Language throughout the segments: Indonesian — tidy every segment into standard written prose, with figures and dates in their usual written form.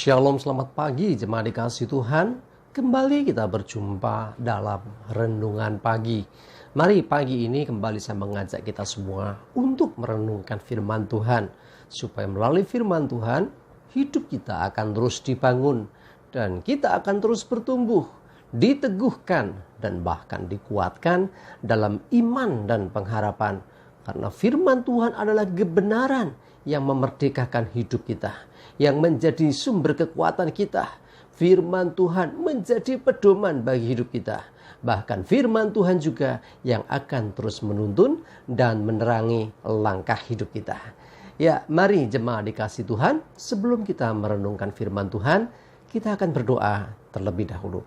Shalom, selamat pagi jemaat dikasih Tuhan. Kembali kita berjumpa dalam renungan pagi. Mari pagi ini kembali saya mengajak kita semua untuk merenungkan firman Tuhan. Supaya melalui firman Tuhan, hidup kita akan terus dibangun. Dan kita akan terus bertumbuh, diteguhkan, dan bahkan dikuatkan dalam iman dan pengharapan. Karena firman Tuhan adalah kebenaran yang memerdekakan hidup kita, yang menjadi sumber kekuatan kita. Firman Tuhan menjadi pedoman bagi hidup kita. Bahkan firman Tuhan juga yang akan terus menuntun dan menerangi langkah hidup kita. Ya, mari jemaat dikasih Tuhan, sebelum kita merenungkan firman Tuhan, kita akan berdoa terlebih dahulu.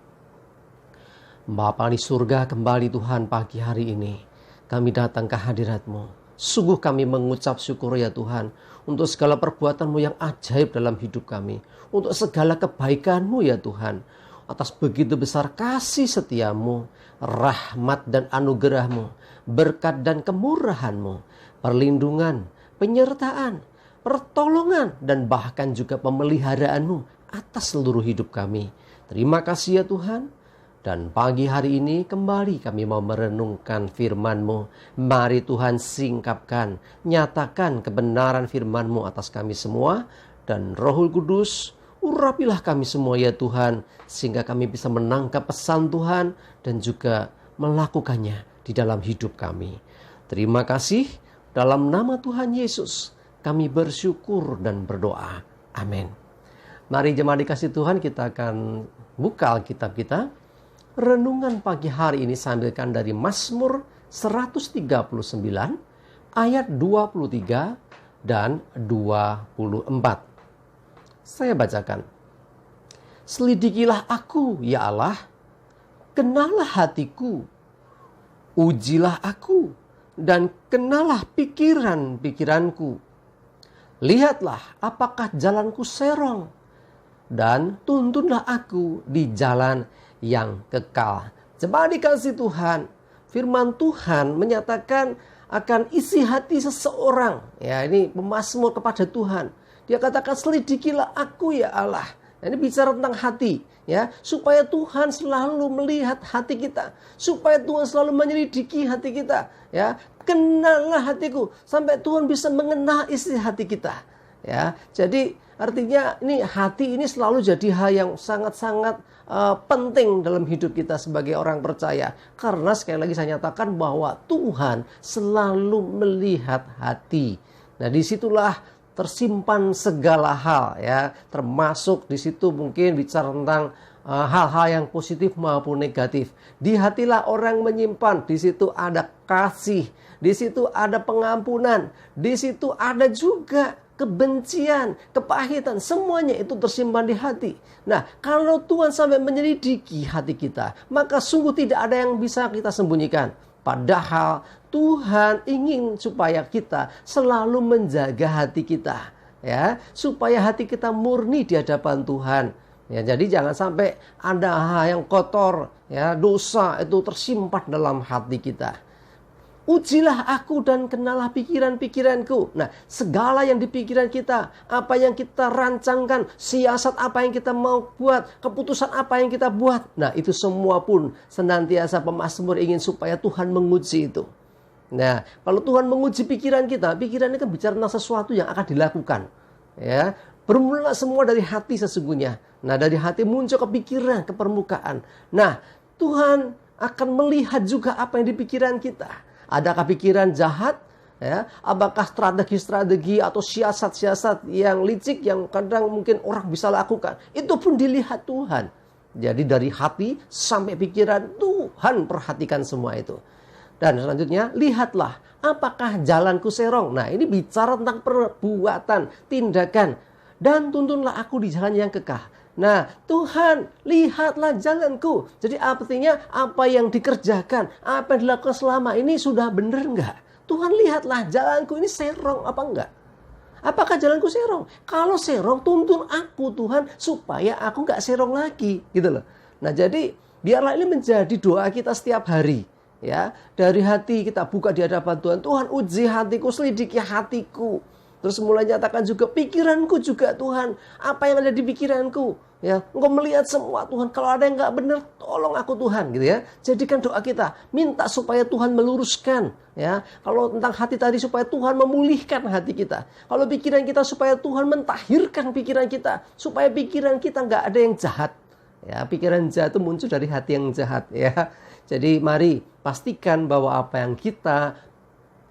Bapa di surga, kembali Tuhan pagi hari ini kami datang ke hadirat-Mu. Sungguh kami mengucap syukur ya Tuhan untuk segala perbuatan-Mu yang ajaib dalam hidup kami. Untuk segala kebaikan-Mu ya Tuhan. Atas begitu besar kasih setia-Mu, rahmat dan anugerah-Mu, berkat dan kemurahan-Mu, perlindungan, penyertaan, pertolongan, dan bahkan juga pemeliharaan-Mu atas seluruh hidup kami. Terima kasih ya Tuhan. Dan pagi hari ini kembali kami mau merenungkan firman-Mu. Mari Tuhan singkapkan, nyatakan kebenaran firman-Mu atas kami semua. Dan Roh Kudus, urapilah kami semua ya Tuhan. Sehingga kami bisa menangkap pesan Tuhan dan juga melakukannya di dalam hidup kami. Terima kasih, dalam nama Tuhan Yesus kami bersyukur dan berdoa. Amin. Mari jemaat dikasih Tuhan, kita akan buka Alkitab kita. Renungan pagi hari ini saya ambilkan dari Mazmur 139 ayat 23 dan 24. Saya bacakan. Selidikilah aku ya Allah, kenalah hatiku, ujilah aku dan kenalah pikiran-pikiranku. Lihatlah apakah jalanku serong dan tuntunlah aku di jalan yang kekal. Jemaat dikasih Tuhan, firman Tuhan menyatakan akan isi hati seseorang. Ya, ini pemazmur kepada Tuhan. Dia katakan, selidikilah aku ya Allah. Ini bicara tentang hati, ya, supaya Tuhan selalu melihat hati kita, supaya Tuhan selalu menyelidiki hati kita, ya. Kenallah hatiku sampai Tuhan bisa mengenal isi hati kita, ya. Jadi artinya ini hati ini selalu jadi hal yang sangat-sangat penting dalam hidup kita sebagai orang percaya. Karena sekali lagi saya nyatakan bahwa Tuhan selalu melihat hati. Nah, disitulah tersimpan segala hal, ya, termasuk di situ mungkin bicara tentang hal-hal yang positif maupun negatif. Di hatilah orang menyimpan. Di situ ada kasih, di situ ada pengampunan, di situ ada juga kebencian, kepahitan, semuanya itu tersimpan di hati. Nah, kalau Tuhan sampai menyelidiki hati kita, maka sungguh tidak ada yang bisa kita sembunyikan. Padahal Tuhan ingin supaya kita selalu menjaga hati kita, ya, supaya hati kita murni di hadapan Tuhan. Ya, jadi jangan sampai ada hal yang kotor, ya, dosa itu tersimpan dalam hati kita. Ujilah aku dan kenalah pikiran-pikiranku. Nah, segala yang di pikiran kita, apa yang kita rancangkan, siasat apa yang kita mau buat, keputusan apa yang kita buat. Nah, itu semua pun senantiasa pemazmur ingin supaya Tuhan menguji itu. Nah, kalau Tuhan menguji pikiran kita, pikiran ini kan bicara tentang sesuatu yang akan dilakukan. Ya, bermula semua dari hati sesungguhnya. Nah, dari hati muncul ke pikiran, ke permukaan. Nah, Tuhan akan melihat juga apa yang di pikiran kita. Adakah pikiran jahat? Ya, apakah strategi-strategi atau siasat-siasat yang licik yang kadang mungkin orang bisa lakukan? Itu pun dilihat Tuhan. Jadi dari hati sampai pikiran, Tuhan perhatikan semua itu. Dan selanjutnya, lihatlah apakah jalanku serong. Nah, ini bicara tentang perbuatan, tindakan. Dan tuntunlah aku di jalan yang kekal. Nah, Tuhan, lihatlah jalanku. Jadi artinya apa yang dikerjakan, apa yang dilakukan selama ini sudah benar enggak? Tuhan, lihatlah jalanku ini serong apa enggak? Apakah jalanku serong? Kalau serong, tuntun aku Tuhan supaya aku enggak serong lagi, gitu loh. Nah, jadi biarlah ini menjadi doa kita setiap hari. Ya, dari hati kita buka di hadapan Tuhan. Tuhan, uji hatiku, selidiki hatiku. Terus mulai nyatakan juga pikiranku juga Tuhan. Apa yang ada di pikiranku? Ya, Engkau melihat semua Tuhan. Kalau ada yang nggak benar, tolong aku Tuhan, gitu ya. Jadikan doa kita, minta supaya Tuhan meluruskan. Ya, kalau tentang hati tadi supaya Tuhan memulihkan hati kita. Kalau pikiran kita supaya Tuhan mentahirkan pikiran kita, supaya pikiran kita nggak ada yang jahat. Ya, pikiran jahat itu muncul dari hati yang jahat. Ya, jadi mari pastikan bahwa apa yang kita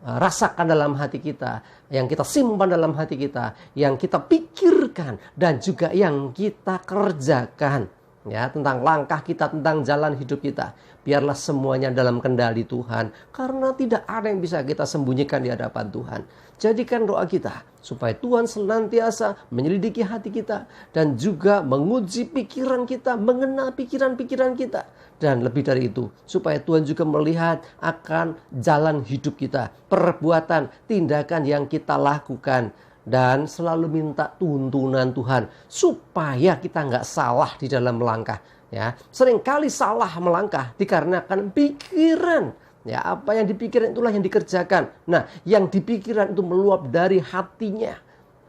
rasakan dalam hati kita, yang kita simpan dalam hati kita, yang kita pikirkan dan juga yang kita kerjakan, ya, tentang langkah kita, tentang jalan hidup kita, biarlah semuanya dalam kendali Tuhan, karena tidak ada yang bisa kita sembunyikan di hadapan Tuhan. Jadikan doa kita supaya Tuhan senantiasa menyelidiki hati kita dan juga menguji pikiran kita, mengenal pikiran-pikiran kita. Dan lebih dari itu, supaya Tuhan juga melihat akan jalan hidup kita, perbuatan, tindakan yang kita lakukan. Dan selalu minta tuntunan Tuhan, supaya kita nggak salah di dalam melangkah. Ya, seringkali salah melangkah dikarenakan pikiran. Ya, apa yang dipikirkan itulah yang dikerjakan. Nah, yang dipikirkan itu meluap dari hatinya.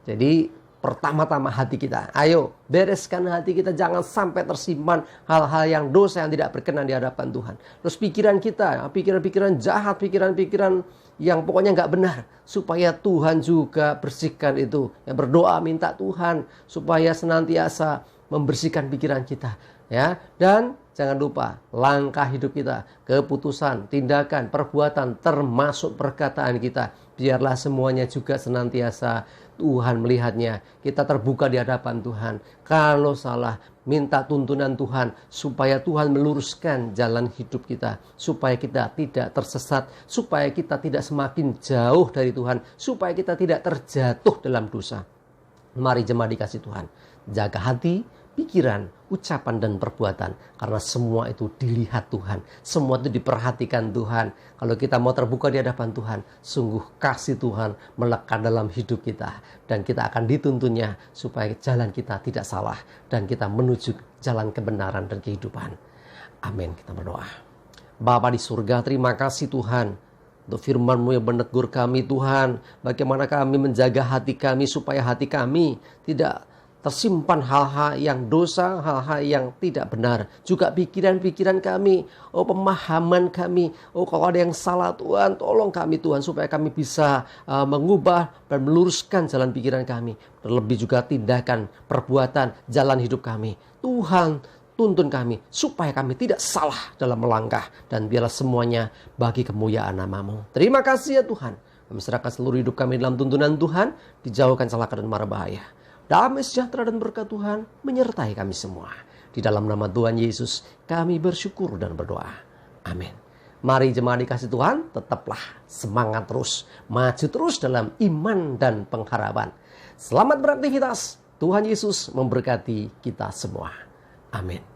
Jadi pertama-tama hati kita. Ayo bereskan hati kita, jangan sampai tersimpan hal-hal yang dosa yang tidak berkenan di hadapan Tuhan. Terus pikiran kita, pikiran-pikiran jahat, pikiran-pikiran yang pokoknya nggak benar, supaya Tuhan juga bersihkan itu. Yang berdoa minta Tuhan supaya senantiasa membersihkan pikiran kita. Ya, dan jangan lupa langkah hidup kita, keputusan, tindakan, perbuatan, termasuk perkataan kita. Biarlah semuanya juga senantiasa Tuhan melihatnya. Kita terbuka di hadapan Tuhan. Kalau salah, minta tuntunan Tuhan supaya Tuhan meluruskan jalan hidup kita, supaya kita tidak tersesat, supaya kita tidak semakin jauh dari Tuhan, supaya kita tidak terjatuh dalam dosa. Mari jemaat dikasih Tuhan, jaga hati, pikiran, ucapan, dan perbuatan. Karena semua itu dilihat Tuhan. Semua itu diperhatikan Tuhan. Kalau kita mau terbuka di hadapan Tuhan, sungguh kasih Tuhan melekat dalam hidup kita. Dan kita akan dituntunnya supaya jalan kita tidak salah. Dan kita menuju jalan kebenaran dan kehidupan. Amin. Kita berdoa. Bapa di surga, terima kasih Tuhan untuk firman-Mu yang menegur kami Tuhan. Bagaimana kami menjaga hati kami supaya hati kami tidak tersimpan hal-hal yang dosa, hal-hal yang tidak benar. Juga pikiran-pikiran kami, pemahaman kami. Kalau ada yang salah Tuhan, tolong kami Tuhan supaya kami bisa mengubah dan meluruskan jalan pikiran kami. Terlebih juga tindakan, perbuatan, jalan hidup kami. Tuhan, tuntun kami supaya kami tidak salah dalam melangkah. Dan biarlah semuanya bagi kemuliaan nama-Mu. Terima kasih ya Tuhan. Kami serahkan seluruh hidup kami dalam tuntunan Tuhan. Dijauhkan celaka dan mara bahaya. Damai sejahtera dan berkat Tuhan menyertai kami semua. Di dalam nama Tuhan Yesus kami bersyukur dan berdoa. Amin. Mari jemaat dikasih Tuhan, tetaplah semangat terus, maju terus dalam iman dan pengharapan. Selamat beraktivitas. Tuhan Yesus memberkati kita semua. Amin.